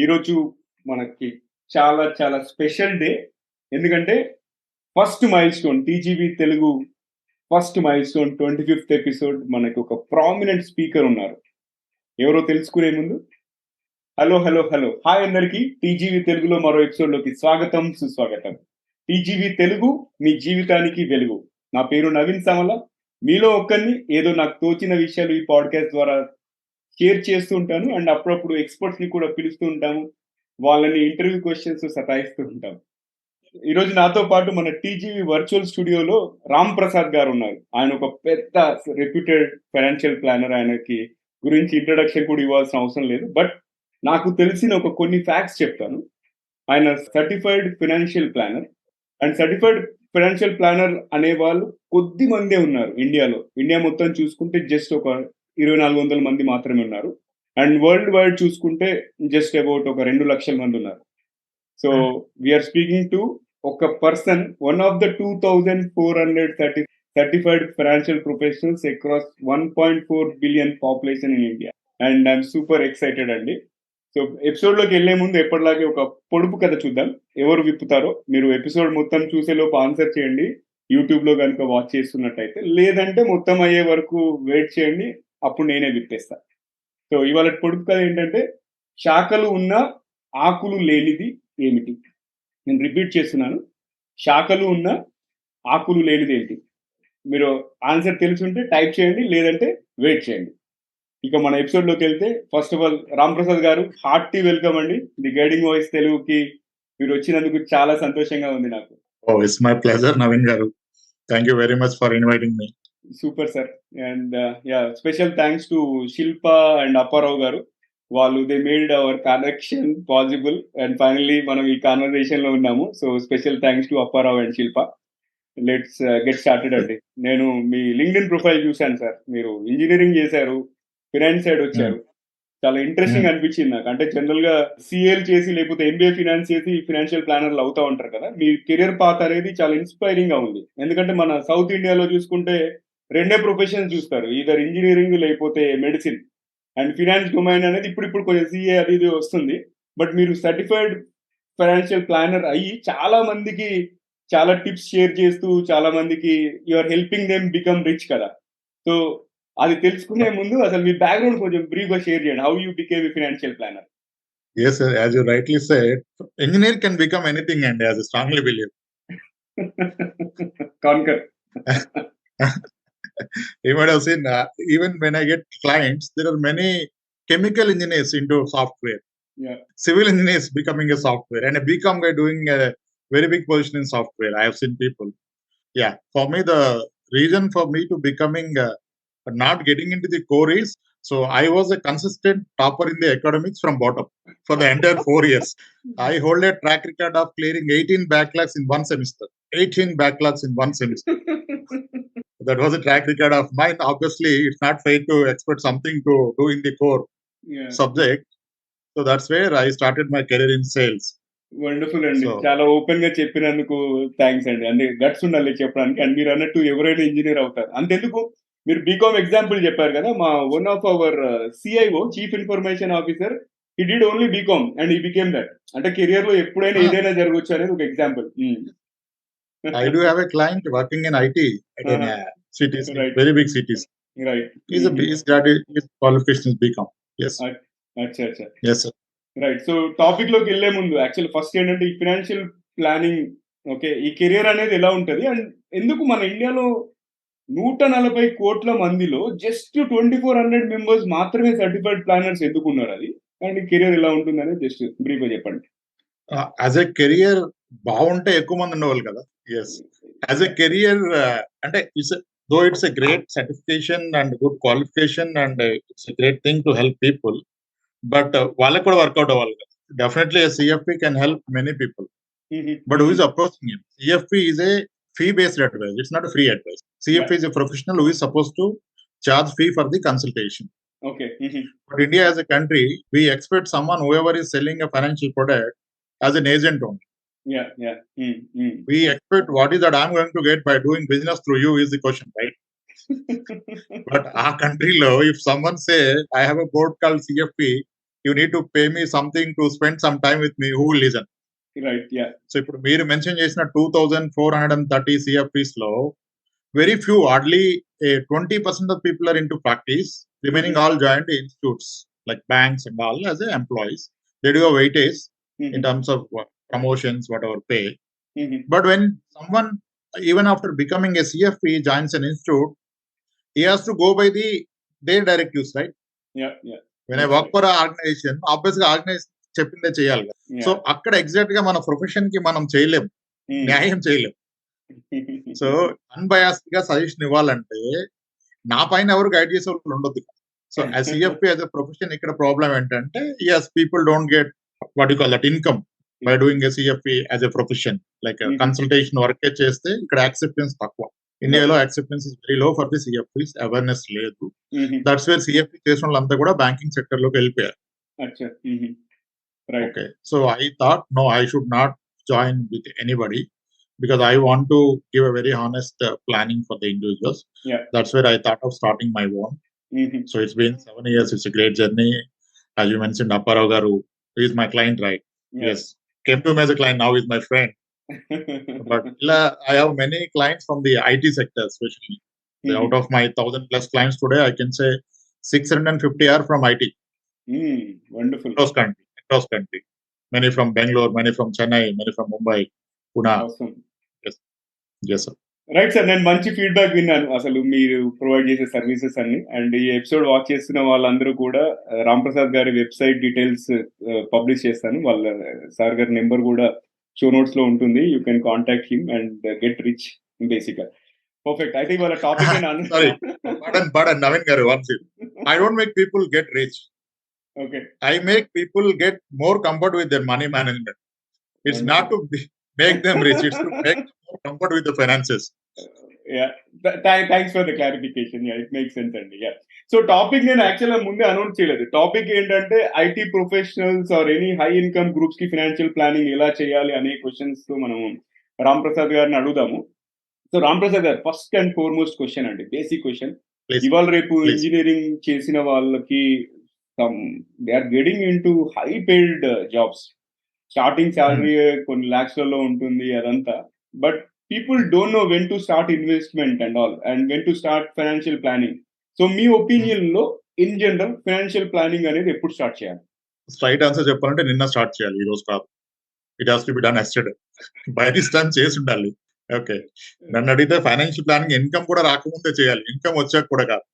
ఈరోజు మనకి చాలా చాలా స్పెషల్ డే. ఎందుకంటే first milestone TGV Telugu first milestone 25థ్ ఎపిసోడ్ మనకి ఒక ప్రామినెంట్ స్పీకర్ ఉన్నారు. ఎవరో తెలుసుకునే ముందు హలో, హలో, హలో. హాయ్ అందరికి. టీజీవీ తెలుగులో మరో ఎపిసోడ్‌లోకి స్వాగతం, సుస్వాగతం. టీజీవీ తెలుగు మీ జీవితానికి వెలుగు. నా పేరు నవీన్ సమల. మీలో ఒక్కరిని ఏదో నాకు తోచిన విషయాలు ఈ పాడ్‌కాస్ట్ ద్వారా షేర్ చేస్తూ ఉంటాను. అండ్ అప్పుడప్పుడు ఎక్స్‌పర్ట్స్‌ని కూడా పిలుస్తూ ఉంటాము. వాళ్ళని ఇంటర్వ్యూ క్వెషన్స్ సతాయిస్తూ ఉంటాం. ఈరోజు నాతో పాటు మన టీజీవీ వర్చువల్ స్టూడియోలో రామ్ ప్రసాద్ గారు ఉన్నారు. ఆయన ఒక పెద్ద రెప్యూటెడ్ ఫైనాన్షియల్ ప్లానర్. ఆయనకి గురించి ఇంట్రడక్షన్ కూడా ఇవ్వాల్సిన అవసరం లేదు. బట్ నాకు తెలిసిన కొన్ని ఫ్యాక్ట్స్ చెప్తాను. ఆయన certified financial planner. And certified financial planner అనేవాళ్ళు కొద్ది మందే ఉన్నారు ఇండియాలో. ఇండియా మొత్తం చూసుకుంటే జస్ట్ ఒక 2400 మంది మాత్రమే ఉన్నారు. అండ్ వరల్డ్ వైడ్ చూసుకుంటే జస్ట్ అబౌట్ ఒక 2,00,000 మంది ఉన్నారు. సో వీఆర్ స్పీకింగ్ టు ఒక person, one of the 2,430 certified financial professionals across 1.4 billion population in India. And I'm super excited అండి. సో ఎపిసోడ్లోకి వెళ్లే ముందు ఎప్పటిలాగే ఒక పొడుపు కథ చూద్దాం. ఎవరు విప్పుతారో మీరు ఎపిసోడ్ మొత్తం చూసేలోపు ఆన్సర్ చేయండి. యూట్యూబ్లో కనుక వాచ్ చేస్తున్నట్టయితే, లేదంటే మొత్తం అయ్యే వరకు వెయిట్ చేయండి. అప్పుడు నేనే విప్పేస్తా. సో ఇవాళ పొడుపు కథ ఏంటంటే, శాఖలు ఉన్న ఆకులు లేనిది ఏమిటి? నేను రిపీట్ చేస్తున్నాను. శాఖలు ఉన్న ఆకులు లేనిది ఏంటి? మీరు ఆన్సర్ తెలుసుంటే టైప్ చేయండి, లేదంటే వెయిట్ చేయండి. ఇక మన ఎపిసోడ్లోకి వెళ్తే, first of all Ram Prasad గారు, హార్టీ వెల్కమ్ అండి. ది గైడింగ్ వాయిస్ తెలుగుకి మీరు వచ్చినందుకు చాలా సంతోషంగా ఉంది నాకు. Oh, it's my pleasure, Navin Garu. Thank you very much for inviting me. Super sir. And special thanks to Shilpa and Apparao గారు. వాళ్ళు they made our connection possible. And finally మనం ఈ కాన్వర్సేషన్ లో ఉన్నాము. So special thanks to Apparao and Shilpa. Let's get started అండి. నేను మీ LinkedIn profile చూశాను sir. మీరు ఇంజనీరింగ్ చేశారు, ఫినాన్స్ సైడ్ వచ్చారు. చాలా ఇంట్రెస్టింగ్ అనిపించింది నాకు. అంటే జనరల్ గా సిఎల్ చేసి లేకపోతే ఎంబీఏ ఫినాన్స్ చేసి ఫినాన్షియల్ ప్లానర్లు అవుతా ఉంటారు కదా. మీ కెరియర్ పాత్ అనేది చాలా ఇన్స్పైరింగ్ గా ఉంది. ఎందుకంటే మన సౌత్ ఇండియాలో చూసుకుంటే రెండే ప్రొఫెషన్స్ చూస్తారు, ఈధర్ ఇంజనీరింగ్ లేకపోతే మెడిసిన్. అండ్ ఫినాన్స్ డొమైన్ అనేది ఇప్పుడు కొంచెం సిఏ అది ఇది వస్తుంది. బట్ మీరు సర్టిఫైడ్ ఫైనాన్షియల్ ప్లానర్ అయ్యి చాలా మందికి చాలా టిప్స్ షేర్ చేస్తూ చాలా మందికి you are helping them become rich కదా. సో అది తెలుసుకునే ముందు అసలు మీ బ్యాక్గ్రౌండ్ కొంచెం బ్రీఫ్ గా షేర్ చేయండి. How you became a financial planner? Yes, sir, as you rightly said, engineer can become anything, and as I strongly believe. Conquer. You might have seen, even when I get clients, there are many chemical engineers into software. Yeah. Civil engineers becoming a software, and a BCom guy doing a very big position in software. I have seen people. Yeah, for me, the reason for me to becoming not getting into the core is, so I was a consistent topper in the academics from bottom for the entire 4 years. I hold a track record of clearing 18 backlogs in one semester. 18 backlogs in one semester. That was a track record of mine. Obviously, it's not fair to expect something to do in the core subject. So that's where I started my career in sales. Wonderful అండి. చాలా open గా చెప్పినందుకు thanks అండి. అంటే guts ఉండాలి చెప్పడానికి. And మీరు అన్నట్టు ఎవరైనా ఇంజనీర్ అవుతారు. అంతెందుకు, మీరు బీకామ్ ఎగ్జాంపుల్ చెప్పారు కదా. మా one of our CIO, chief information officer, he did only BCom and he became that. అంటే కెరియర్ లో ఎప్పుడైనా ఏదైనా జరగవచ్చు అనేది ఒక example. I do have a client working in IT in cities, right. Very big cities. Right. He's graduate, his qualification is BCom. Yes. Acha. Yes, sir. Right. So topic లోకి వెళ్లే ముందు యాక్చువల్ ఫస్ట్ ఏంటంటే, ఈ financial planning, okay, ఈ career అనేది ఎలా ఉంటది and ఎందుకు మన ఇండియాలో 140 కోట్ల మందిలో జస్ట్ 2400 మెంబర్స్ మాత్రమే సర్టిఫైడ్ ప్లానర్స్ ఎందుకు ఉన్నారు? అది అండ్ ఈ కెరియర్ ఎలా ఉంటుంది అనేది జస్ట్ బ్రీఫ్ గా చెప్పండి. యాజ్ ఎ కెరియర్ బాగుంటే ఎక్కువ మంది ఉండేవాళ్ళు కదా. ఎస్, యాజ్ ఎ కెరియర్ అంటే though it's a great certification and good qualification and it's a great thing to help people. But వాళ్ళకి కూడా వర్కౌట్ అవ్వాలి కదా. Definitely CFP can help many people. But who is approaching him? CFP is a fee-based advice. It's not a free advice. CFP is a professional who is supposed to charge fee for the consultation. Okay. But India as a country, we expect someone, whoever is selling a financial product, as an agent only. Yeah. We expect what is that I'm going to get by doing business through you is the question, right? But our country, if someone say, I have a board called CFP, you need to pay me something to spend some time with me. Who will listen? Right. Yeah. So ఇప్పుడు మీరు mention చేసిన 2430 CFPs లో very few, hardly 20% of people are into practice. Remaining all joined institutes like banks and all as a employees. They do a weightage in terms of promotions, whatever pay. But when someone, even after becoming a CFP, joins an institute, he has to go by their directives, right? Yeah. Yeah. When I work for an organization, obviously organization చెప్పిందే చేయాలి. So అక్కడ exact గా మన profession కి మనం చేయలేం, న్యాయం చేయలేం. సో అన్బయాస్డ్ గా సజెషన్ ఇవ్వాలంటే నా పైన ఎవరు గైడ్ చేసే వాళ్ళు ఉండొద్దు. So as CFP as a profession ఇక్కడ ప్రాబ్లం ఏంటంటే yes, people don't get what you call that income by doing a CFP as a profession. Like consultation work చేస్తే ఇక్కడ యాక్సెప్టెన్స్ తక్కువ. ఇండియాలో acceptance is very low for the CFPs, awareness లేదు. That's where CFP చేసిన వాళ్ళంతా కూడా banking sector లోకి వెళ్ళిపోయారు. Right. Okay, so I thought, no, I should not join with anybody because I want to give a very honest planning for the individuals. Yeah. That's where I thought of starting my own. So it's been 7 years. It's a great journey. As you mentioned, Apparao Garu is my client, right? Yes. Came to me as a client, now is my friend. But I have many clients from the IT sector, especially. Out of my 1,000 plus clients today, I can say 650 are from IT. Wonderful. Across country. Many from Bangalore, many from Chennai, many from Mumbai, Pune. Awesome. Yes, sir. Right sir, నేను మంచి feedback విన్నాను అసలు మీరు provide చేసే services అన్ని. And ఈ episode watch చేస్తున్న వాళ్ళందరూ కూడా రామ్ ప్రసాద్ గారి వెబ్సైట్ డీటెయిల్స్ పబ్లిష్ చేస్తాను. వాళ్ళ సార్ గారి నెంబర్ కూడా షో నోట్స్ లో ఉంటుంది. You can contact him and get rich basic గా. పర్ఫెక్ట్. అయితే వాళ్ళ topic Sorry, pardon, Navin garu, one thing. I don't make people get rich. Okay. I make people get more comfort with their money management. It's not to make them rich, it's to make them more comfort with the finances. Yeah. Thanks for the clarification. Yeah, it makes sense అండి. Yeah. So topic నేను యాక్చువల్గా ముందే announce చేయలేదు. Topic ఏంటంటే IT professionals or any high income groups కి financial planning ఎలా చేయాలి అనే క్వశ్చన్స్ తో మనం రామ్ ప్రసాద్ గారిని అడుగుదాము. సో రామ్ ప్రసాద్ గారు, ఫస్ట్ అండ్ ఫార్మోస్ట్ క్వశ్చన్ అండి, బేసిక్ క్వశ్చన్. ఇవాళ రేపు ఇంజనీరింగ్ చేసిన వాళ్ళకి they are getting in to high paid jobs. Starting salary కొన్ని lakhs లలో ఉంటుంది అదంతా. But people don't know when to start investment and all, and when to start financial planning. So మీ opinion లో ఇన్ జనరల్ ఫైనాన్షియల్ ప్లానింగ్ అనేది ఎప్పుడు start చేయాలి? Straight answer చెప్పాలంటే నిన్న స్టార్ట్ చేయాలి, ఈ రోజు కాదు. It has to be done yesterday. By this time చేసి ఉండాలి. ఓకే, నన్ను అడిగితే ఫైనాన్షియల్ ప్లానింగ్ ఇన్కమ్ కూడా రాకముందే చేయాలి, ఇన్కమ్ వచ్చాక కూడా కాదు.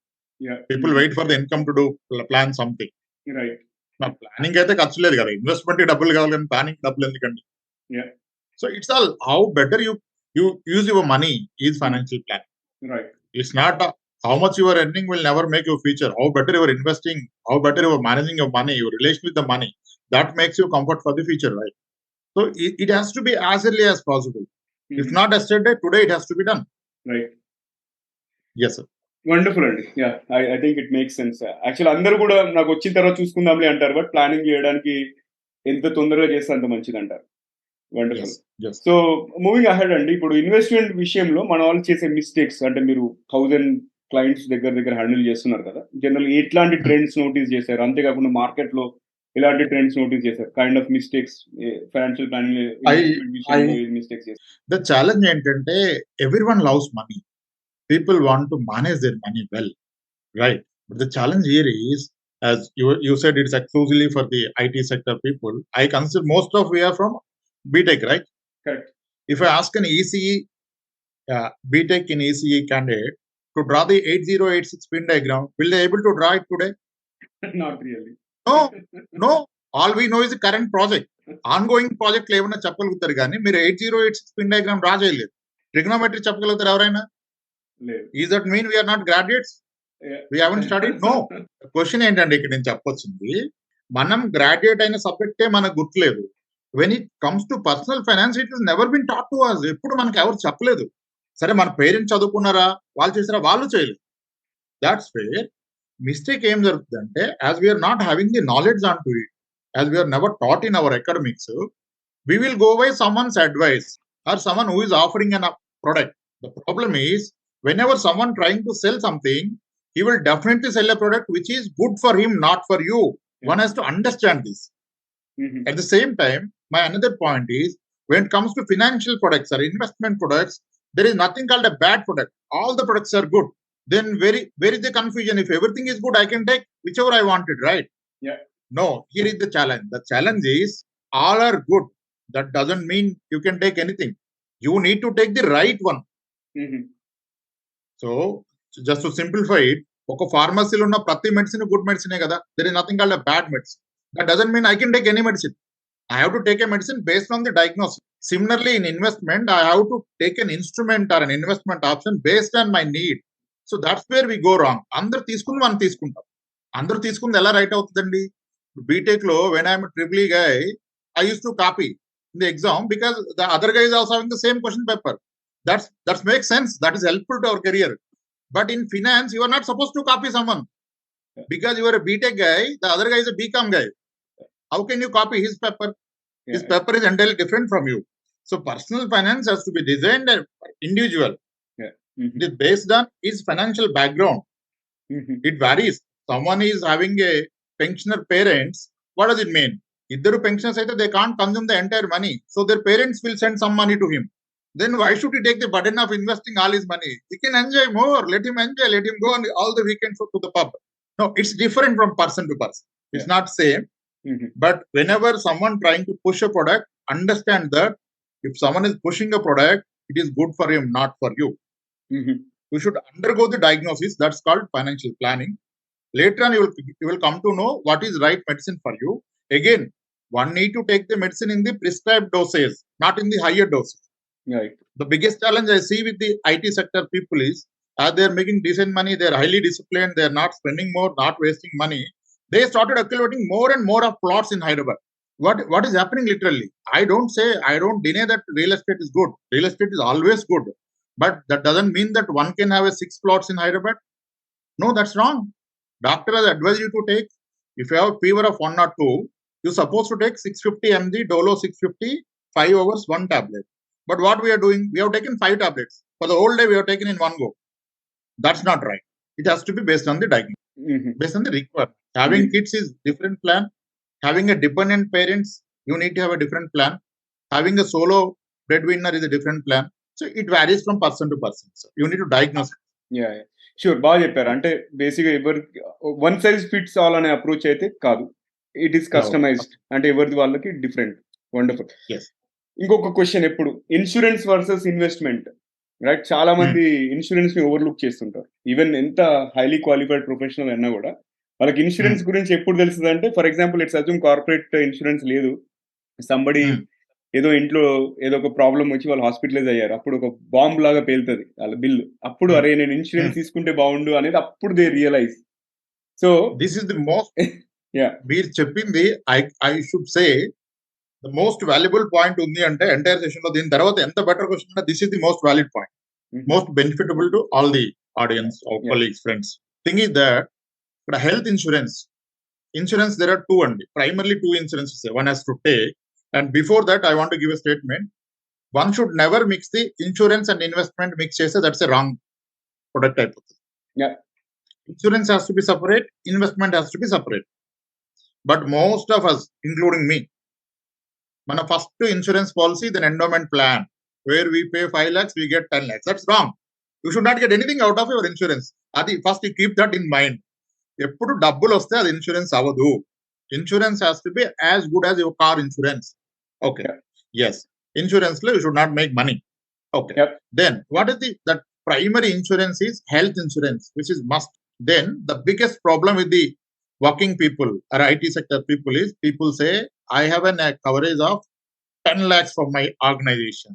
People wait for the income to do plan something. Right. నా ప్లానింగ్ అయితే ఖర్చు లేదు కదా, ఇన్వెస్ట్మెంట్ డబ్బులు కావాలి కానీ ప్లానింగ్ డబ్బులు ఎందుకండి? So it's all how better you use your money is financial plan. Right. It's not how much you are earning will never make your future. How better you are investing, how better you are managing your money, your relation with the money, that makes you comfort for the future, right? So it has to be as early as possible. If not yesterday, today it has to be done. Right. Yes, sir. Wonderful అండి. Yeah, I think it makes sense. Actual అందరూ కూడా నాకు వచ్చిన తర్వాత చూసుకుందాంలే అంటారు, but planning చేయడానికి ఎంత తొందరగా చేస్తే అంత మంచిది అంటారు. వండర్ఫుల్. సో మూవింగ్ అహెడ్ అండి, ఇప్పుడు ఇన్వెస్ట్మెంట్ విషయంలో మన వాళ్ళు చేసే మిస్టేక్స్, అంటే మీరు 1000 క్లయింట్స్ దగ్గర హ్యాండిల్ చేస్తున్నారు కదా, జనరల్ ఎట్లాంటి ట్రెండ్స్ నోటీస్ చేశారు? అంతేకాకుండా మార్కెట్ లో ఎలాంటి ట్రెండ్స్ నోటీస్ చేశారు? Kind of mistakes financial planning mistakes చేశారు. ద ఛాలెంజ్ ఏంటంటే everyone loves money. People want to manage their money well, right? But the challenge here is, as you said, it's exclusively for the IT sector people. I consider most of we are from BTech, right? Correct. If I ask an ECE, BTech in ECE candidate to draw the 8086 pin diagram, will they able to draw it today? Not really. No. All we know is the current project. Ongoing project లో ఏమన్నా చెప్పగలుగుతారు కానీ మీరు 8086 pin diagram draw చేయలేదు. Trigonometry చెప్పగలుగుతారు ఎవరైనా? Is that mean we are not graduates? We haven't studied? No. Question ఏంటంటే ఇక్కడ నేను చెప్పొచ్చింది, మనం గ్రాడ్యుయేట్ అయిన సబ్జెక్టే మనకు గుర్తులేదు. When it comes to personal finance, it is never been taught to us. ఎప్పుడు మనకు ఎవరు చెప్పలేదు. సరే మన పేరెంట్స్ చదువుకున్నారా, వాళ్ళు చేసారా, వాళ్ళు చేయలేదు. దాట్స్ వేర్ మిస్టేక్ ఏం జరుగుతుందంటే, as we're not having the knowledge on to it, as we're never taught in our academics, we will go by someone's advice or someone who is offering a product. The problem is, whenever someone trying to sell something, he will definitely sell a product which is good for him, not for you. One has to understand this. At the same time, my another point is, when it comes to financial products or investment products, there is nothing called a bad product. All the products are good. Then where is the confusion? If everything is good, I can take whichever I wanted, right? Yeah. No, here is the challenge. The challenge is all are good. That doesn't mean you can take anything. You need to take the right one. So, just to simplify it, ఒక ఫార్మసీలో ఉన్న ప్రతి medicine good మెడిసినే కదా. There is nothing called a bad medicine. That doesn't mean I can take any medicine. I have to take a medicine based on the diagnosis. Similarly, in investment, I have to take an instrument or an investment option based on my need. So that's where we go wrong. అందరు తీసుకుని మనం తీసుకుంటాం. అందరూ తీసుకుంది ఎలా right అవుతుందండి? BTech లో when I'm a triple E guy, I used to copy in the exam because the other guy is also having the same question paper. That makes sense. That is helpful to our career. But in finance, you are not supposed to copy someone because you are a BTech guy. The other guy is a BCom guy. How can you copy his paper? His paper is entirely different from you. So personal finance has to be designed as individual. It is based on his financial background. It varies. Someone is having a pensioner parents. What does it mean? Iddaru pensioners aithe they can't consume the entire money. So their parents will send some money to him. Then why should he take the burden of investing all his money? He can enjoy more. Let him enjoy. Let him go on all the weekends to the pub. No, it's different from person to person. It's not same. But whenever someone trying to push a product, understand that if someone is pushing a product, it is good for him, not for you. You should undergo the diagnosis. That's called financial planning. Later on, you will come to know what is right medicine for you. Again, one need to take the medicine in the prescribed dosage, not in the higher dose. Right. The biggest challenge I see with the IT sector people is, as they are making decent money, they are highly disciplined, they are not spending more, not wasting money. They started accumulating more and more of plots in Hyderabad. What is happening literally? I don't deny that real estate is good. Real estate is always good. But that doesn't mean that one can have a 6 plots in Hyderabad. No, that's wrong. Doctor has advised you to take, if you have a fever of 1 or 2, you're supposed to take 650 mg, Dolo 650, 5 hours, 1 tablet. But what we are doing, we have taken 5 tablets. For the whole day, we have taken in one go. That's not right. It has to be based on the diagnosis, based on the requirement. Having kids is different plan. Having a dependent parents, you need to have a different plan. Having a solo breadwinner is a different plan. So it varies from person to person. So you need to diagnose it. Yeah. Sure, బాగా చెప్పారు. అంటే బేసిక్గా ఎవరి one size fits all అనే approach అయితే కాదు. It is customized. అంటే ఎవరిది వాళ్ళకి డిఫరెంట్. వండర్ఫుల్. ఇంకొక క్వశ్చన్, ఎప్పుడు ఇన్సూరెన్స్ వర్సెస్ ఇన్వెస్ట్మెంట్, రైట్? చాలా మంది ఇన్సూరెన్స్ ని ఓవర్లుక్ చేస్తుంటారు. ఈవెన్ ఎంత హైలీ క్వాలిఫైడ్ ప్రొఫెషనల్ అన్నా కూడా వాళ్ళకి ఇన్సూరెన్స్ గురించి ఎప్పుడు తెలుస్తుంది అంటే, for example it's assume corporate insurance లేదు, సంబడి ఏదో ఇంట్లో ఏదో ఒక ప్రాబ్లం వచ్చి వాళ్ళు హాస్పిటలైజ్ అయ్యారు, అప్పుడు ఒక బాంబ్ లాగా పేలుతుంది వాళ్ళ బిల్లు. అప్పుడు అరే నేను ఇన్సూరెన్స్ తీసుకుంటే బాగుండు అనేది అప్పుడు they realize. So this is the most మీరు చెప్పింది I should say the most valuable point ఉంది అంటే ఎంటైర్ సెషన్ లో. దీని తర్వాత ఎంత బెటర్ క్వశ్చన్ అంటే this is the most valid point, most benefitable to all the audience, colleagues, friends. Thing is that ఇక్కడ health insurance there are two అండి, primarily 2 insurances one has to take. And before that, I want to give a statement. One should never mix the insurance and investment mix chese. That's a wrong product type. Insurance has to be separate. Investment has to be separate. But most of us, including me, mana first insurance policy, then endowment plan, where we pay 5 lakhs, we get 10 lakhs. That's wrong. You should not get anything out of your insurance. Adi first you keep that in mind. Eppudu dabbulu vaste adi insurance avadu. Insurance has to be as good as your car insurance. Okay. Yes. Insurance you should not make money. Okay. Then what is that primary insurance is health insurance, which is must. Then the biggest problem with the working people or IT sector people is, people say, I have a coverage of 10 lakhs for my organization.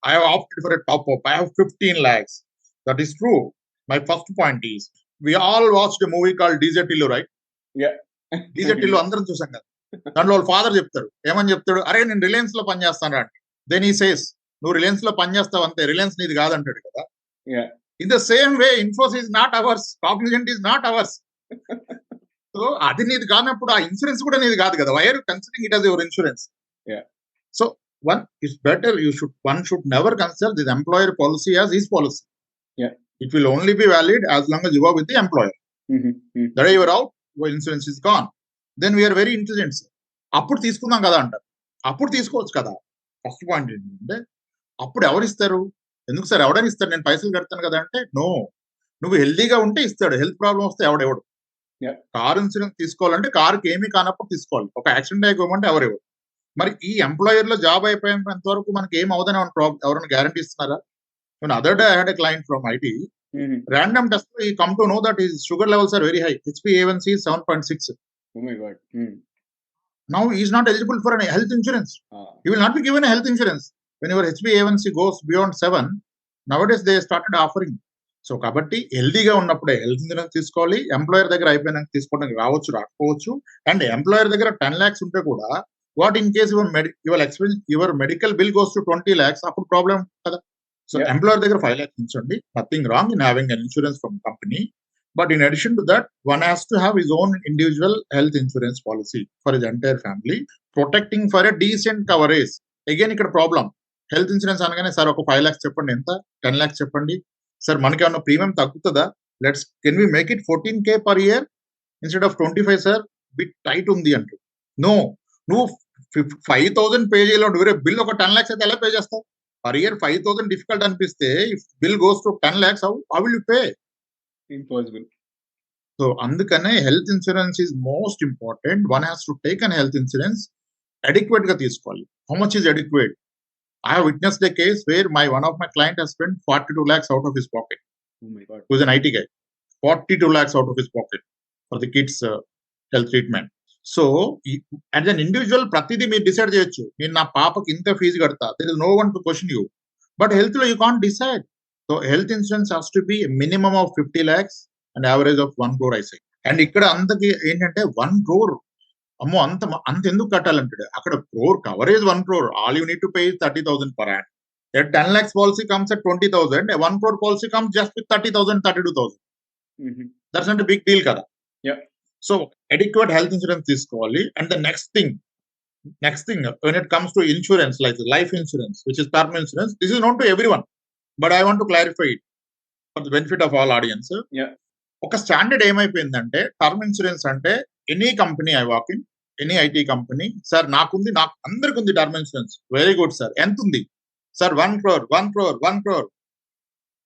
I have opted for a top up. I have 15 lakhs. That is true. My first point is, we all watched a movie called TGV, right? Yeah. TGV అందరం చూసాం కదా. దాంట్లో వాళ్ళ father చెప్తారు, ఏమని చెప్తాడు, అరే నేను రిలయన్స్ లో పనిచేస్తాను రా. దెన్ ఈ సేస్, నువ్వు రిలయన్స్ లో పనిచేస్తావు అంతే, రిలయన్స్ నీది కాదంటాడు కదా. In the same way Infosys is not ours, Cognizant is not ours. So అది నీది కానప్పుడు ఆ ఇన్సూరెన్స్ కూడా నీది కాదు కదా. Why are you considering it as your insurance? So one should never consider this employer policy as his policy. It will only be valid as long as you are with the employer. That you are out, your insurance is gone. Then we're very intelligent. అప్పుడు తీసుకుందాం కదా అంటారు. అప్పుడు తీసుకోవచ్చు కదా. First point ఏంటంటే అప్పుడు ఎవరిస్తారు? ఎందుకు సార్ ఎవడని ఇస్తాడు? నేను పైసలు కడతాను కదా అంటే, నో. నువ్వు హెల్తీగా ఉంటే ఇస్తాడు. హెల్త్ ప్రాబ్లమ్ వస్తే ఎవడెవడు. Yeah. కార్ ఇన్సూరెన్స్ తీసుకోవాలంటే కార్కి ఏమీ కానప్పుడు తీసుకోవాలి. ఒక యాక్సిడెంట్ అయిపోమంటే ఎవరెవరు. మరి ఈ ఎంప్లాయర్ లో జాబ్ అయిపోయేంత వరకు మనకి ఏం అవుదని ఎవరైనా గ్యారంటీ ఇస్తున్నారా? Other day I had a client from IT. Random test, he come to know that his sugar levels are very high. HbA1c is 7.6. Oh my God. Now he is not eligible for a health insurance. He will not be given a health insurance. When your HbA1c goes beyond 7, nowadays they started offering. So కాబట్టి హెల్దీగా ఉన్నప్పుడే health insurance తీసుకోవాలి. Employer దగ్గర అయిపోయినాక తీసుకోవడానికి రావచ్చు, రాకపోవచ్చు. And employer దగ్గర 10 lakhs ఉంటే కూడా what in case your medical bill goes to 20 lakhs, అప్పుడు ప్రాబ్లం కదా. సో ఎంప్లాయర్ దగ్గర 5 lakhs ఉంచండి. Nothing wrong in having an insurance from company. But in addition to that, one has to have his own individual health insurance policy for his entire family, protecting for a decent coverage. Again, ఇక్కడ problem health insurance అనగానే sir ఒక 5 lakhs చెప్పండి, ఎంత 10 lakhs చెప్పండి sir, మనకి ఏమన్నా premium తగ్గుతుందా? Can we make it 14K per year instead of 25 sir, bit tight ఉంది అంటూ. నో, నువ్వు 5,000 పే చేయాలి. వేరే బిల్ ఒక 10 lakhs అయితే ఎలా పే చేస్తావు? పర్ ఇయర్ 5,000 డిఫికల్ట్ అనిపిస్తే if bill goes to 10 lakhs, how will you pay? Impossible. So అందుకనే health insurance is most important. One has to take an health insurance. Adequate గా తీసుకోవాలి. How much is adequate? I have witnessed a case where one of my client has spent 42 lakhs out of his pocket. Oh my God. Who's an IT guy. 42 lakhs out of his pocket for the kids' health treatment. So, as an individual, pratidi meer decide cheyochu. Nenu na paapaki inta fees kadta. There is no one to question you. But health lo you can't decide. So, health insurance has to be a minimum of 50 lakhs and average of 1 crore, I say. And ikkada antaki entante 1 crore. అమ్మో, అంత ఎందుకు కట్టాలంటాడు. అక్కడ crore coverage 1 crore. All you need to pay 30,000 per annum. A 10 lakhs policy comes at 20,000. A 1 crore policy comes just with 30,000, 32,000. That's not a big deal కదా. Yeah. So adequate health insurance తీసుకోవాలి. And the next thing when it comes to insurance, like life insurance, which is term insurance, this is known to everyone, but I want to clarify it for the benefit of all audience. Yeah. ఒక standard ఏమైపోయిందంటే term insurance అంటే any company I walk in, any IT company, sir నాకు అందరికి ఉంది term insurance. Very good sir, ఎంత ఉంది sir? 1 crore, 1 crore, 1 crore.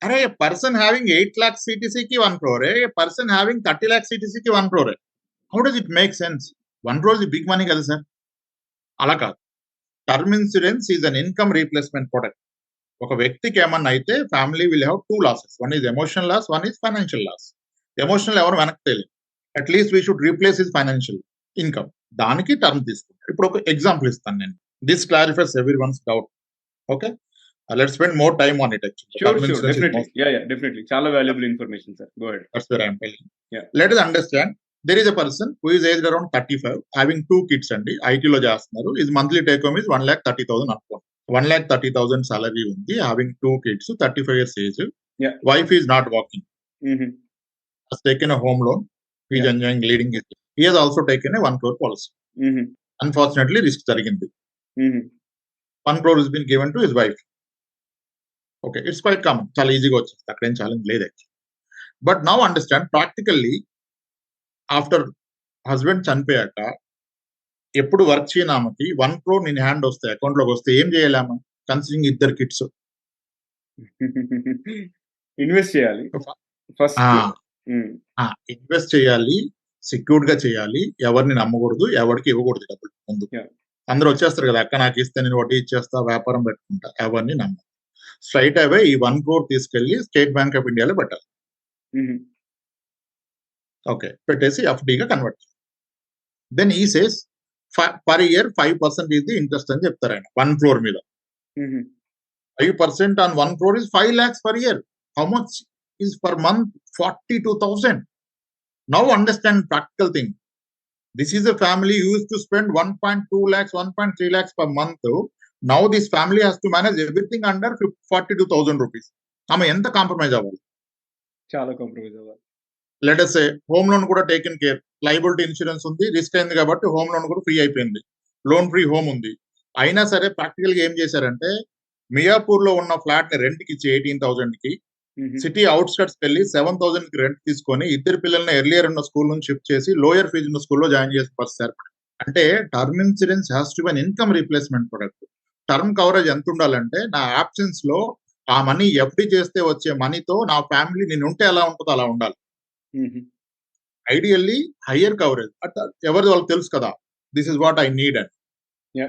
అరే, person having 8 lakhs CTCకి 1 crore, పర్సన్ హ్యావింగ్ 30 lakhs CTCకి 1 crore. How does it make sense? 1 crore big money కదా sir. అలా కాదు. Term insurance is an income replacement product. ఒక వ్యక్తికి ఏమన్నా అయితే family will have 2 losses. One is emotional loss, one is financial loss. Emotional ఎవరు వెనక్కి తెలియదు. At least we should replace his financial income. దానికి టర్మ్ తీసుకుంటారు. ఇప్పుడు ఒక ఎగ్జాంపుల్ ఇస్తాను నేను. This clarifies everyone's doubt. Okay, let's spend more time on it. Definitely. చాలా valuable information, sir. Go ahead. That's where I'm telling. Yeah. Let us understand. There is a person who is aged around 35, having 2 kids అండి. IT లో చేస్తున్నారు. His monthly take home is 1,30,000 అనుకోండి. 1,30,000 salary ఉంది. Having 2 kids, 35 years age. Yeah. Wife is not working. Has taken a home loan. He is enjoying leading his life. He has also taken a 1 crore policy. Unfortunately, risk జరిగింది. 1 crore has been given to his wife. Okay, it's quite common. చాలా ఈజీగా వచ్చేస్తుంది. అక్కడేం challenge లేదు actually. But now understand, practically after husband చనిపోయాక ఎప్పుడు work చేయని ఆమెకి 1 crore నేను హ్యాండ్ వస్తే, అకౌంట్ లోకి వస్తే ఏం చేయాలి ఆమె? Considering 2 kids. ఇన్వెస్ట్ చేయాలి ఫస్ట్. ఇన్వెస్ట్ చేయాలి, సెక్యూర్డ్ గా చేయాలి. ఎవరిని నమ్మకూడదు, ఎవరికి ఇవ్వకూడదు డబ్బులు ముందు. అందరూ వచ్చేస్తారు కదా, అక్క నాకు ఇస్తే నేను వడ్డీ ఇచ్చేస్తా, వ్యాపారం పెట్టుకుంటా. ఎవరిని నమ్మకూడదు. స్ట్రైట్ అవే ఈ 1 crore తీసుకెళ్లి స్టేట్ బ్యాంక్ ఆఫ్ ఇండియాలో పెట్టాలి. ఓకే, పెట్టేసి FDగా కన్వర్ట్. దెన్ ఈ says per year 5% is the interest అని చెప్తారు ఆయన 1 crore మీద. 5% on 1 crore is 5 lakhs per year. How much is per month? 42,000. Now understand practical thing. This is a family who used to spend 1.2 lakhs, 1.3 lakhs per month. Now this family has to manage everything under 42,000 rupees. ఆమె ఎంత compromise అవ్వాలి? చాలా compromise అవ్వాలి. Let us say home loan కూడా taken care. Liability insurance ఉంది, risk అయింది కాబట్టి home loan కూడా ఫ్రీ అయిపోయింది. లోన్ ఫ్రీ హోమ్ ఉంది. అయినా సరే ప్రాక్టికల్ గా ఏం చేశారంటే, మియాపూర్ లో ఉన్న ఫ్లాట్ ని రెంట్ కి ఇచ్చి 18,000కి సిటీ అవుట్స్కట్స్ వెళ్ళి 7,000 కి రెంట్ తీసుకొని ఇద్దరు పిల్లల్ని ఎర్లియర్ ఉన్న స్కూల్ నుంచి షిఫ్ట్ చేసి లోయర్ ఫీజు ఉన్న స్కూల్లో జాయిన్ చేసే పరిస్థితి ఏర్పడింది. అంటే term insurance has to be an income replacement product. Term coverage ఎంత ఉండాలంటే నా అబ్సెన్స్ లో ఆ మనీ ఎఫ్డి చేస్తే వచ్చే మనీతో నా ఫ్యామిలీ నేను ఉంటే ఎలా ఉంటుందో అలా ఉండాలి. ఐడియల్లీ హయ్యర్ కవరేజ్ ఎవరిది వాళ్ళకి తెలుసు కదా, this is what I need అని.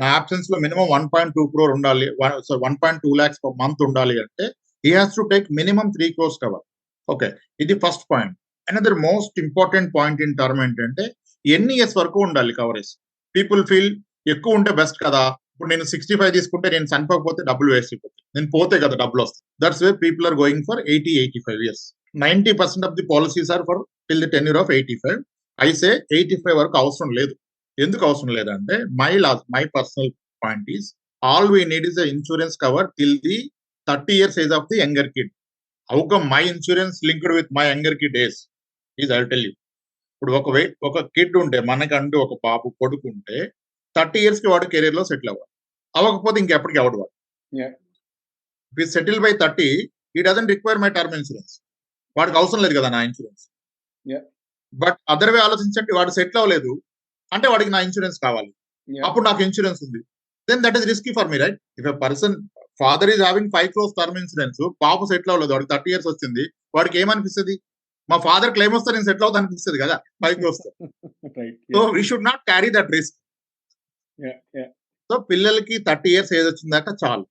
నా అబ్సెన్స్ లో మినిమం 1.2 crore ఉండాలి, 1.2 lakhs per month ఉండాలి అంటే he has to take minimum 3 crores cover. Okay, ఇది first point. Another most important point in term ఏంటంటే ఎన్ని ఇయర్స్ వరకు ఉండాలి కవరేజ్. పీపుల్ ఫీల్ ఎక్కువ ఉంటే బెస్ట్ కదా, ఇప్పుడు నేను 65 తీసుకుంటే నేను చనిపోకపోతే డబ్బులు వేస్ట్ అయిపోతాయి, నేను పోతే కదా డబ్బులు వస్తాయి. That's way people are going for 80-85 years. 90% of the policies are for till the tenure of 85. అయితే 85 వరకు అవసరం లేదు. ఎందుకు అవసరం లేదంటే my personal point is all we need is insurance cover till the 30 years age of the younger kid. How come my insurance linked with my younger kid age is I tell you. ఇప్పుడు ఒక kid ఉంటే మనకంటూ ఒక బాబు కొడుకు ఉంటే 30 years కి వాడు career లో సెటిల్ అవ్వకపోతే ఇంకెప్పటికి అవ్వడు వాడు. సెటిల్ బై 30 ఈ doesn't require my term insurance. వాడికి అవసరం లేదు కదా నా ఇన్సూరెన్స్. బట్ అదర్ వే ఆలోచించండి, వాడు సెటిల్ అవ్వలేదు అంటే వాడికి నా ఇన్సూరెన్స్ కావాలి, అప్పుడు నాకు ఇన్సూరెన్స్ ఉంది. Then that is risky for me, right? If a person father is having 5 crores term insurance, బాబు సెటిల్ అవ్వలేదు, వాడికి 30 years వచ్చింది, వాడికి ఏమనిపిస్తుంది? మా ఫాదర్ క్లెయిమ్ వస్తే నేను సెటిల్ అవుతా అనిపిస్తుంది కదా 5 crores. So we should not carry that risk. So పిల్లలకి 30 years ఏజ్ వచ్చిందాక చాలు,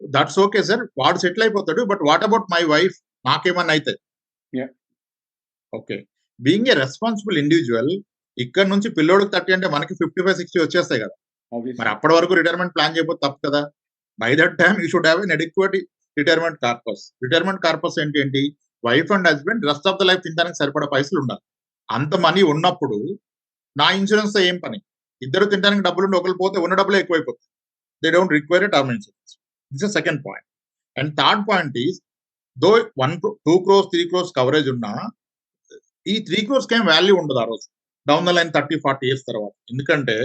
దట్స్ ఓకే సార్, వాడు సెటిల్ అయిపోతాడు. But what about my wife, నాకేమన్నా అయితే? Okay, being a responsible individual, ఇక్కడ నుంచి పిల్లోడికి 30 అంటే మనకి 55-60 వచ్చేస్తాయి కదా. మరి అప్పటి వరకు రిటైర్మెంట్ ప్లాన్ చేయకపోతే తప్పు కదా. By that time you should have an adequate retirement corpus. Retirement corpus ఏంటి? Wife and husband rest of the life తినడానికి సరిపడా పైసలు ఉండాలి. అంత మనీ ఉన్నప్పుడు నా ఇన్సూరెన్స్ తో ఏం పని? ఇద్దరు తినడానికి డబ్బులు ఉండి ఒకరు పోతే ఉన్న డబ్బులు ఎక్కువైపోతాయి. They don't require a term insurance. This is second point. And third point is though 2 crores 3 crores coverage ఉన్నా ఈ 3 crores ఏం వాల్యూ ఉండదు ఆ రోజు డౌన్ ద లైన్ 30-40 years తర్వాత. ఎందుకంటే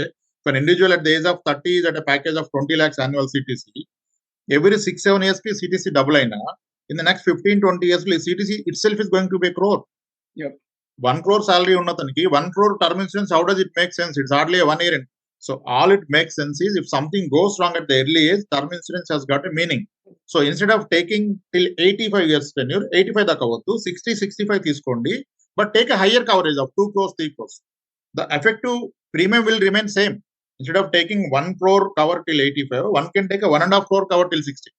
an individual at the age of 30 is at a package of 20 lakhs annual CTC. Every 6-7 years ki CTC double aina, in the next 15-20 years CTC itself is going to be a crore. 1 crore salary unnataniki 1 crore term insurance, how does it make sense? It's hardly a 1 year. So all it makes sense is if something goes wrong at the early age, term insurance has got a meaning. So instead of taking till 85 years tenure, 85 daka vattu 60-65 తీసుకోండి, but take a higher coverage of 2 crores 3 crores. The effective premium will remain same. Instead of taking 1 crore cover till 85, one can take a 1.5 crore cover till 60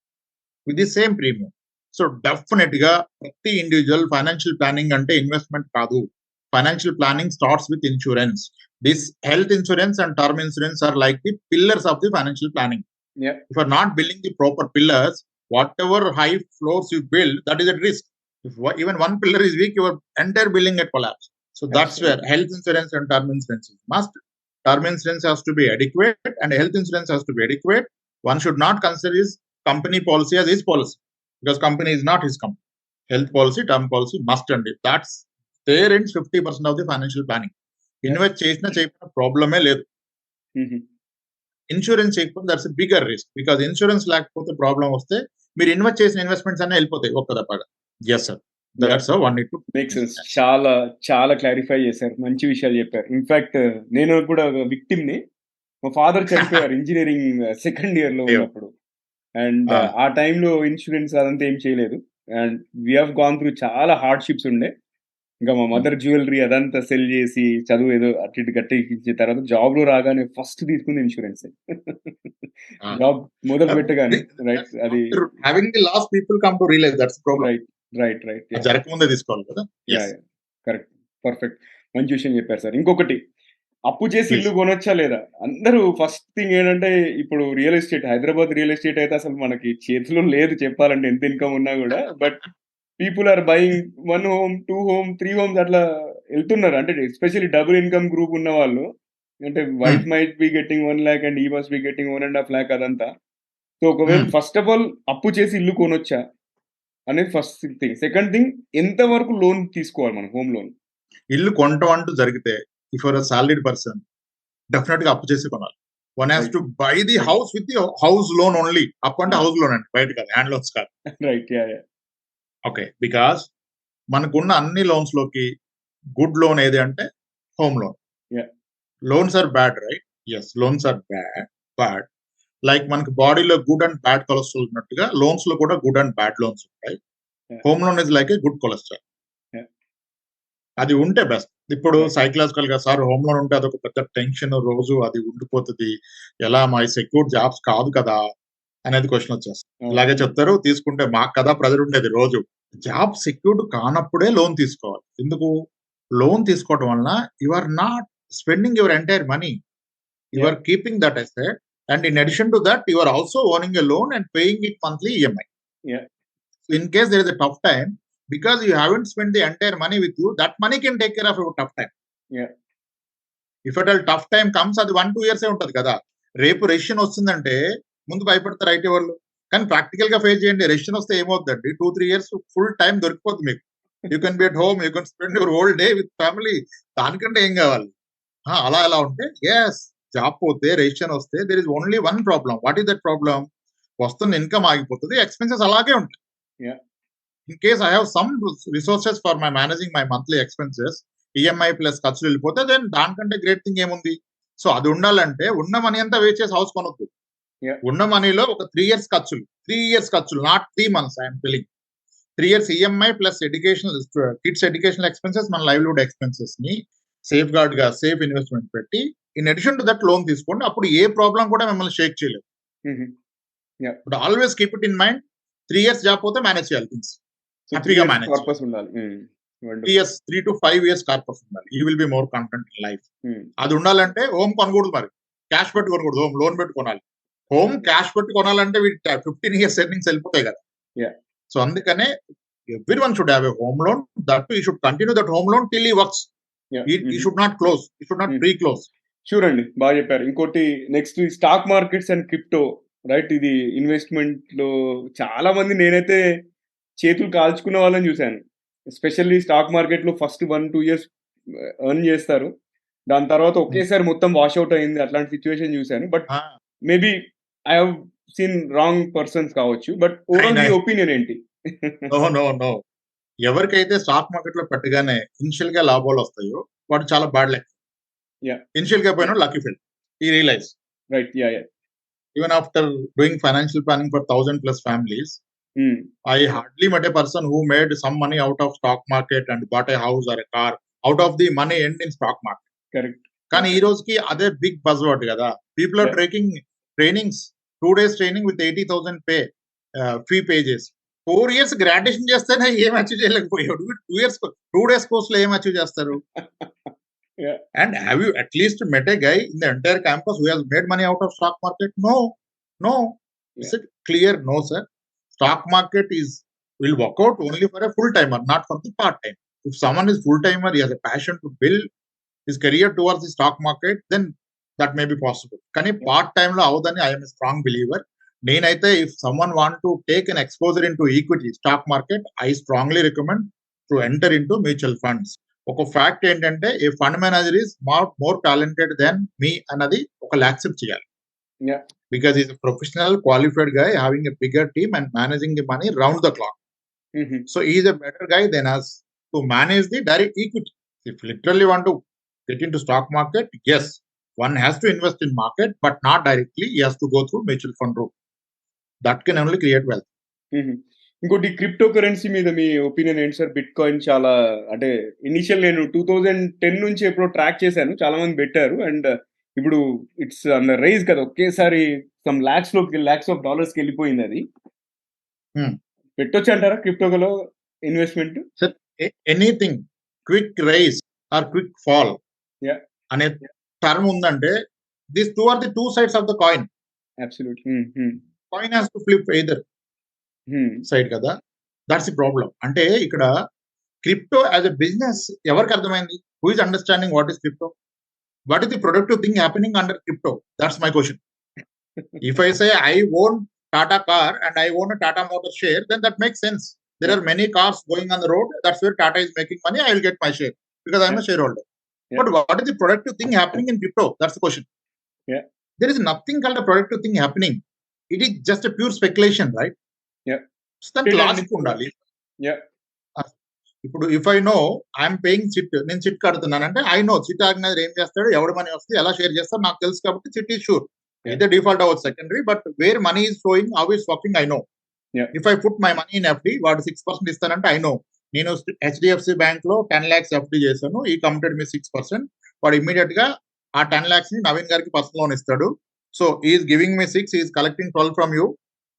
with the same premium. So definitely ga prati individual financial planning ante investment kaadu. Financial planning starts with insurance. This health insurance and term insurance are like the pillars of the financial planning. If you are not building the proper pillars, whatever high floors you build, that is at risk. If even one pillar is weak, your entire building get collapse. So that's where health insurance and term insurance is must. Term insurance has to be adequate and health insurance has to be adequate. One should not consider his company policy as his policy, because company is not his company. Health policy, term policy must and it. That's there ends 50% of the financial planning. Invest chesina cheyapina problem e ledu. Insurance cheyapina, that's a bigger risk, because insurance lekapothe problem vaste meer invest chesina investments anna ellipotayi okkadapaga. Yes sir, that's how one need to make sense. చాలా clarify చేశారు, మంచి విషయాలు చెప్పారు. In fact నేను కూడా victim ని. మా father చనిపోయారు ఇంజనీరింగ్ సెకండ్ ఇయర్ లో ఉన్నప్పుడు. అండ్ ఆ టైంలో ఇన్సూరెన్స్ అదంతా ఏం చేయలేదు. And we have gone through చాలా హార్డ్షిప్స్ ఉండే. ఇంకా మా మదర్ జ్యువెలరీ అదంతా సెల్ చేసి చదువు ఏదో అటు ఇటు కట్టించిన తర్వాత జాబ్ లో రాగానే ఫస్ట్ తీసుకుంది ఇన్సూరెన్స్. జాబ్ మొదలు పెట్టగానే రైట్, అది having the last people come to realize that's the problem. Right జరగకముందే తీసుకోవాలి కదా. కరెక్ట్, పర్ఫెక్ట్, మంచి విషయం చెప్పారు సార్. ఇంకొకటి, అప్పు చేసి ఇల్లు కొనొచ్చా లేదా? అందరూ ఫస్ట్ థింగ్ ఏంటంటే, ఇప్పుడు real estate, Hyderabad real estate అయితే అసలు మనకి చేతిలో లేదు చెప్పాలంటే, ఎంత ఇన్కమ్ ఉన్నా కూడా. But people are buying 1 home 2 home 3 homes అట్లా వెళ్తున్నారు. అంటే ఎస్పెషల్లీ డబుల్ ఇన్కమ్ గ్రూప్ ఉన్న వాళ్ళు, అంటే wife might be getting 1 lakh and ఈ మస్ట్ బి గెట్టింగ్ 1.5 lakh అదంతా. సో ఒకవేళ ఫస్ట్ ఆఫ్ ఆల్ అప్పు చేసి ఇల్లు కొనొచ్చా అనేది ఫస్ట్ థింగ్. సెకండ్ థింగ్, ఎంత వరకు లోన్ తీసుకోవాలి మనం, హోమ్ లోన్? ఇల్లు కొనటం అంటూ జరిగితే, if you're salaried person, definite గా అప్పు చేసి కొనాలి. One has to buy the house with the house loan only. అప్పు అంటే హౌస్ లోన్ అండి, బయట కాదు, హ్యాండ్ లోన్స్ కాదు. Right, okay. బికాస్ మనకున్న అన్ని లోన్స్ లోకి గుడ్ లోన్ ఏది అంటే home loan. Yeah. Loans are bad, right? Yes, loans are bad. Like మనకి బాడీలో గుడ్ అండ్ బ్యాడ్ కొలెస్ట్రాల్ ఉన్నట్టుగా లోన్స్ లో కూడా గుడ్ అండ్ బ్యాడ్ లోన్స్ ఉంటాయి. Yeah. Home loan is like a good cholesterol. Yeah. అది ఉంటే బెస్ట్. ఇప్పుడు Yeah. Psychological గా సార్ హోమ్ లోన్ ఉంటే అదొక పెద్ద టెన్షన్, రోజు అది ఉండిపోతుంది, ఎలా మై సెక్యూర్ జాబ్స్ కాదు కదా అనేది క్వశ్చన్ వచ్చేస్తుంది. ఇలాగే చెప్తారు, తీసుకుంటే మాకు కదా ప్రెజర్ ఉండేది రోజు. జాబ్ సెక్యూర్డ్ కానప్పుడే లోన్ తీసుకోవాలి. ఎందుకు? లోన్ తీసుకోవడం వలన you are not spending your entire money, you are keeping that asset, and in addition to that you are also owning a loan and paying it monthly EMI. Yeah. So in case there is a tough time, because you haven't spent the entire money with you, that money can take care of your tough time. Yeah. If at all tough time comes, అది 1-2 years ఉంటుంది కదా. రేపు రెషన్ వస్తుందంటే ముందు భయపడతారు IT వాళ్ళు, కానీ practical గా ఫేస్ చేయండి. రెషన్ వస్తే ఏమవుతుందండి, 2-3 years ఫుల్ టైం దొరికిపోతుంది మీకు. You can be at home, you can spend your whole day with family. దానికంటే ఏం కావాలి? అలా ఎలా ఉంటే ఎస్, జాబ్ పోతే రేషన్ వస్తే there is only one problem. What is that problem? వస్తున్న ఇన్కమ్ ఆగిపోతుంది, ఎక్స్పెన్సెస్ అలాగే ఉంటాయి. Yeah. In case I have some resources for my managing my monthly expenses, EMI plus ఖర్చులు వెళ్ళిపోతే దెన్ దానికంటే గ్రేట్ థింగ్ ఏముంది? సో అది ఉండాలంటే ఉన్న మనీ అంతా వేస్ట్ చేసి హౌస్ కొనొద్దు. Yeah. ఉన్న మనీలో ఒక 3 years ఖర్చులు, not 3 months. I'm telling 3 years EMI plus educational, kids educational expenses, మన లైవ్లీహుడ్ ఎక్స్పెన్సెస్ ని సేఫ్ గార్డ్ గా సేఫ్ ఇన్వెస్ట్మెంట్ పెట్టి in addition to that loan తీసుకోండి. అప్పుడు ఏ ప్రాబ్లం కూడా మిమ్మల్ని షేక్ చేయలేదు. But always keep it in mind, 3 years job పోతే మేనేజ్ చేయాలి థింగ్స్, హ్యాపీగా మేనేజ్ పర్పస్ ఉండాలి. 3 to 5 years కార్పస్ ఉండాలి. You will be more confident in life. అది ఉండాలంటే హోమ్ కొనకూడదు, మరి క్యాష్ పెట్టి కొనకూడదు, హోమ్ లోన్ పెట్టి కొనాలి. హోమ్ క్యాష్ పెట్టి కొనాలంటే 15 years ఎర్నింగ్స్ వెళ్ళిపోతాయి కదా. సో అందుకనే everyone should have a home loan. That too, you should continue that home loan till he works. He should not close. He should not pre-close. Sure అండి, బాగా చెప్పారు. ఇంకోటి next stock markets and crypto, right? ఇది investment లో చాలా మంది, నేనైతే చేతులు కాల్చుకున్న వాళ్ళని చూశాను. ఎస్పెషల్లీ స్టాక్ మార్కెట్ లో ఫస్ట్ 1-2 years ఎర్న్ చేస్తారు, దాని తర్వాత ఒకేసారి మొత్తం వాష్ అవుట్ అయింది. అట్లాంటి సిచ్యువేషన్ చూశాను. But maybe I have seen wrong persons కావచ్చు. బట్ ఓవరాల్ మీ ఒపీనియన్ ఏంటి? నో, ఎవరికైతే స్టాక్ మార్కెట్ లో పెట్టగానే ఇనిషియల్ గా లాభాలు వస్తాయో వాడు చాలా బ్యాడ్ లక్. ఇనిషియల్ గా పోయినా లక్కీ ఫెయిల్. ఈ realize, right? even after doing financial planning for 1,000+ families, I hardly met a person who made some money out of stock market and bought a house or a car out of the money earned in stock market. Correct. కానీ ఈ రోజుకి అదే big buzzword కదా. People are taking trainings, 2 days training with 80,000 fee pages. 4 years graduation చేస్తేనే ఏం achieve చేయలేకపోయాడు. 2 days course లో ఏం అచీవ్ చేస్తారు? And have you at least met a guy in the entire campus who has made money out of stock market? No. Is it clear? No, sir. Stock market will work out only for a full timer, not for the part time. If someone is full timer, he has a passion to build his career towards the stock market, then that may be possible. Kani part time lo avudani I am a strong believer. Nenaithe if someone want to take an exposure into equity stock market, I strongly recommend to enter into mutual funds. ఒక fact ఏంటంటే a fund manager is more talented than me అన్నది ఒకళ్ళు accept చేయాలి. Because is professional qualified guy having a bigger team and managing the money round the clock. So is a better guy than us to manage the direct equity. If literally want to get in to stock market, yes, one has to invest in market, but not directly. He has to go through mutual fund route. That can only create wealth. ఇంకోటి crypto currency మీద మీ opinion ఏంటి sir? Bit coin చాలా, అంటే initial నేను 2010 నుంచి ఎప్పుడో track చేశాను, చాలా మంది పెట్టారు. అండ్ ఇప్పుడు ఇట్స్ అన్ రైజ్ కదా, ఒకేసారి సమ్ లాక్స్ ఆఫ్ డాలర్స్ వెళ్ళిపోయింది. అది పెట్టొచ్చు అంటారా క్రిప్టోలో investment? Anything quick rise or quick fall అనే టర్మ్ ఉందంటే this two are the two sides of the coin. Absolutely. Coin has to flip either side కదా. That's the problem. అంటే ఇక్కడ క్రిప్టో యాజ్ ఎ బిజినెస్ ఎవరికి అర్థమైంది? Who is understanding what is crypto? What is the productive thing happening under crypto? That's my question. If I say I own Tata car and I own a Tata Motor share, then that makes sense. There are many cars going on the road. That's where Tata is making money. I will get my share because I am a shareholder. But what is the productive thing happening in crypto? That's the question. There is nothing called a productive thing happening. It is just a pure speculation, right? Yeah. Then logic undali. Yeah! ఇప్పుడు if I know I'm paying chit, నేను chit కడుతున్నానంటే I know chit organizer ఏం చేస్తాడు, ఎవడి money వస్తుంది, ఎలా share చేస్తాడు నాకు తెలుసు కాబట్టి చిట్ ఈజ్ షూర్. Yeah. అయితే డిఫాల్ట్ అవ్వచ్చు secondary, but where money is flowing, how is working I know. Yeah. If I put my money in FD, వాడు 6% ఇస్తానంటే ఐ నో. నేను హెచ్డిఎఫ్సి బ్యాంక్ లో 10 lakhs ఎఫ్డి చేశాను, ఈ కమిటెడ్ మీ 6%. వాడు immediate గా ఆ 10 lakhs ని నవీన్ గారికి పర్సనల్ లోన్ ఇస్తాడు. So is giving me 6, is collecting 12 from you.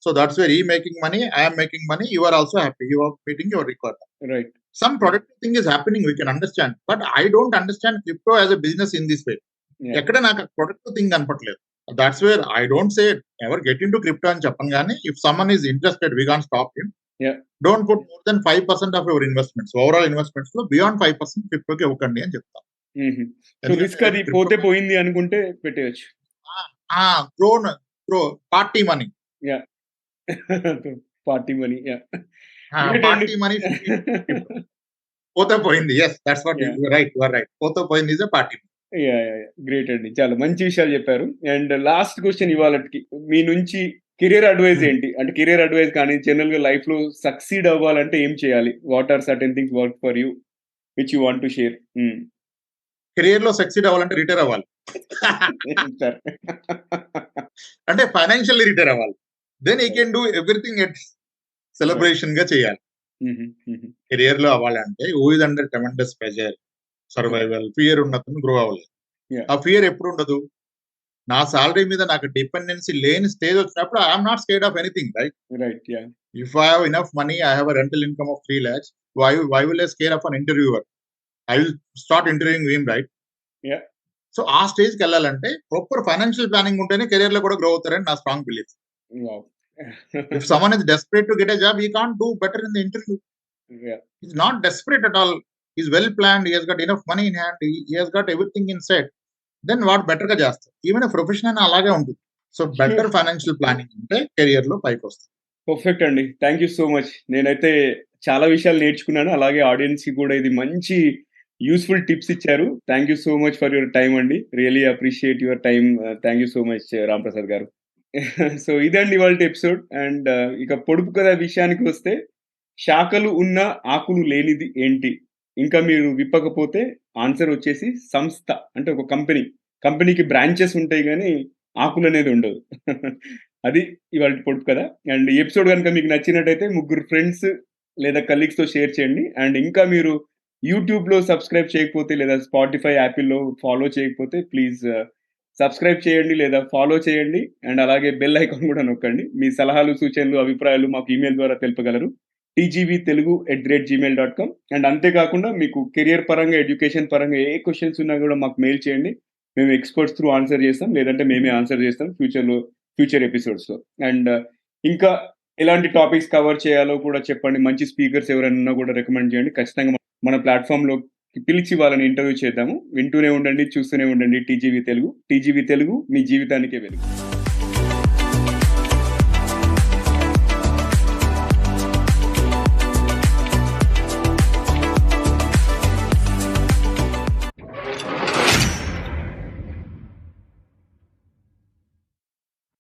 So that's where he making money, I'm making money, you are also happy, you are meeting your requirement. Right. Some productive thing is happening, we can understand, but I don't understand crypto as a business in this way. Yeah. ఎక్కడ నాకు productive thing కనపట్లేదు. That's where I don't say ever get in to crypto అని చెప్పను, కానీ if someone is interested we can stop him. Yeah. Don't put more than 5% of your investments, overall investments లో beyond 5% క్రిప్టోకి ఇవ్వకండి అని చెప్తాను. So risk అది పోతే పోయింది అనుకుంటే పెట్టేయచ్చు. Grow party money, party money. Yeah, party money పోతే పోయింది. Yes, that's what you right, you are right. పోతే పోయింది ఇస్ ఎ పార్టీ. గ్రేట్ అండి, చాలా మంచి విషయాలు చెప్పారు. అండ్ లాస్ట్ క్వశ్చన్ ఇవాళకి మీ నుంచి కెరియర్ అడ్వైజ్ ఏంటి? అంటే కెరియర్ అడ్వైజ్ కానీ జనరల్ గా లైఫ్ లో సక్సీడ్ అవ్వాలంటే ఏం చేయాలి? What are certain things work for you which you want to share? Career లో సక్సీడ్ అవ్వాలంటే రిటైర్ అవ్వాలి. అంటే ఫైనాన్షియల్లీ రిటైర్ అవ్వాలి. Then you can do everything at celebration గా చేయాలి. కెరియర్ లో అవ్వాలంటే who is under tremendous pressure, survival, fear ఉన్నతను గ్రో అవ్వాలి. ఆ ఫియర్ ఎప్పుడు ఉండదు, నా సాలరీ మీద నాకు డిపెండెన్సీ లేని స్టేజ్ వచ్చినప్పుడు I'm not scared of anything, right? Right. Yeah. If I have enough money, I have a rental income of 3 lakhs, why will I scare of an interviewer? I will start interviewing him, right? Yeah. So ఆ stage కి వెళ్ళాలంటే proper financial planning ఉంటేనే career లో కూడా grow అవుతారని నా strong belief. Wow. If someone is desperate to get a job, he can't do better in the interview. Yeah. He's not desperate at all. He's well planned. He has got enough money in hand. He has got everything in set. Then what better గా చేస్తారు? Even profession అలాగే ఉంటుంది. So better financial planning ఉంటే career లో పైకి వస్తుంది. Perfect అండి, thank you so much. నేనైతే చాలా విషయాలు నేర్చుకున్నాను, అలాగే ఆడియన్స్ కి కూడా ఇది మంచి యూస్ఫుల్ టిప్స్ ఇచ్చారు. Thank you so much for your time అండి. Really appreciate your time. Thank you so much Ram Prasad గారు. సో ఇదండి ఇవాళ ఎపిసోడ్. అండ్ ఇక పొడుపు కథ విషయానికి వస్తే, శాఖలు ఉన్న ఆకులు లేనిది ఏంటి? ఇంకా మీరు విప్పకపోతే ఆన్సర్ వచ్చేసి సంస్థ. అంటే ఒక కంపెనీకి బ్రాంచెస్ ఉంటాయి కానీ ఆకులు అనేది ఉండదు. అది ఇవాళ పొడుపు కదా. అండ్ ఈ ఎపిసోడ్ కనుక మీకు నచ్చినట్టయితే 3 ఫ్రెండ్స్ లేదా కలీగ్స్ తో షేర్ చేయండి. అండ్ ఇంకా మీరు యూట్యూబ్ లో సబ్స్క్రైబ్ చేయకపోతే లేదా స్పాటిఫై యాపిల్లో ఫాలో చేయకపోతే ప్లీజ్ సబ్స్క్రైబ్ చేయండి లేదా ఫాలో చేయండి. అండ్ అలాగే బెల్ ఐకాన్ కూడా నొక్కండి. మీ సలహాలు, సూచనలు, అభిప్రాయాలు మాకు ఈమెయిల్ ద్వారా తెలుపగలరు, tgvtelugu@gmail.com. అండ్ అంతేకాకుండా మీకు కెరియర్ పరంగా, ఎడ్యుకేషన్ పరంగా ఏ క్వశ్చన్స్ ఉన్నా కూడా మాకు మెయిల్ చేయండి. మేము ఎక్స్పర్ట్స్ త్రూ ఆన్సర్ చేస్తాం, లేదంటే మేమే ఆన్సర్ చేస్తాం ఫ్యూచర్ ఎపిసోడ్స్ లో. అండ్ ఇంకా ఎలాంటి టాపిక్స్ కవర్ చేయాలో కూడా చెప్పండి. మంచి స్పీకర్స్ ఎవరైనా కూడా రికమెండ్ చేయండి. ఖచ్చితంగా మన ప్లాట్ఫామ్ లో పిలిచి వాళ్ళని ఇంటర్వ్యూ చేద్దాము. వింటూనే ఉండండి, చూస్తూనే ఉండండి టీజీవీ తెలుగు. టీజీవీ తెలుగు, మీ జీవితానికే వెలుగు.